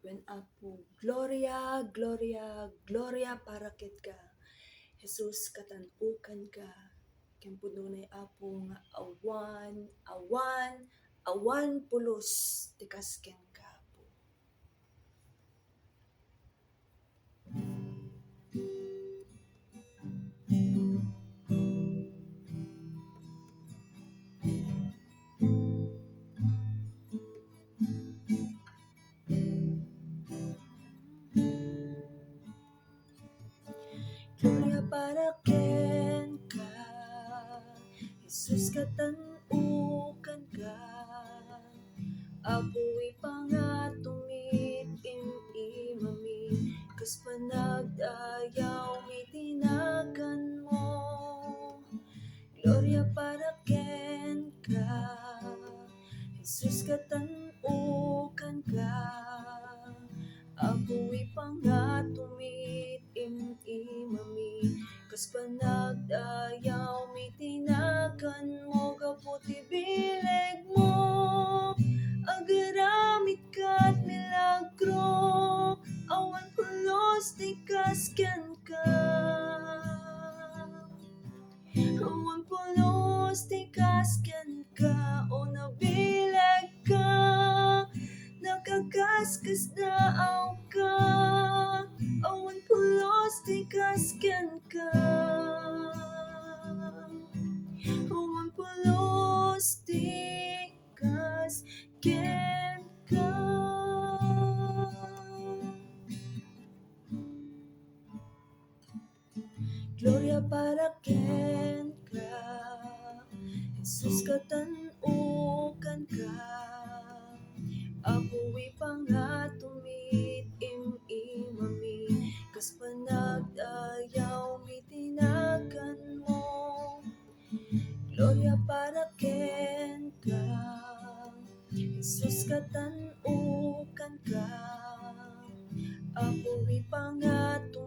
When Apo Gloria, Gloria, Gloria parakit ka. Jesus katanukan ka. Ken pudnonay Apo nga awan, awan, awan pulos tikas ken ka Apo. Gloria paraken ka. Jesus katanukan ka. Apoy pangatumit imami kas panagdayaw mitinagan mo. Gloria paraken ka. Jesus katanukan ka. Apoy pangatumit imami kas panagdayaw mitinagan mo. Kaputi bileg mo agaramit kat milagro. Awan pulos tikas ken ka. Awan pulos tikas ken ka. O nabileg ka, nakakaskas daaw ka. Awan pulos tikas ken ka. Awan pulos tikas ken ka. Gloria paraken ka. Jesus katanukan ka. Apoy pangatumit imami kas panagdayaw mitinagan mo. Gloria paraken ka. Jesus katanukan ka. Apoy pangatumit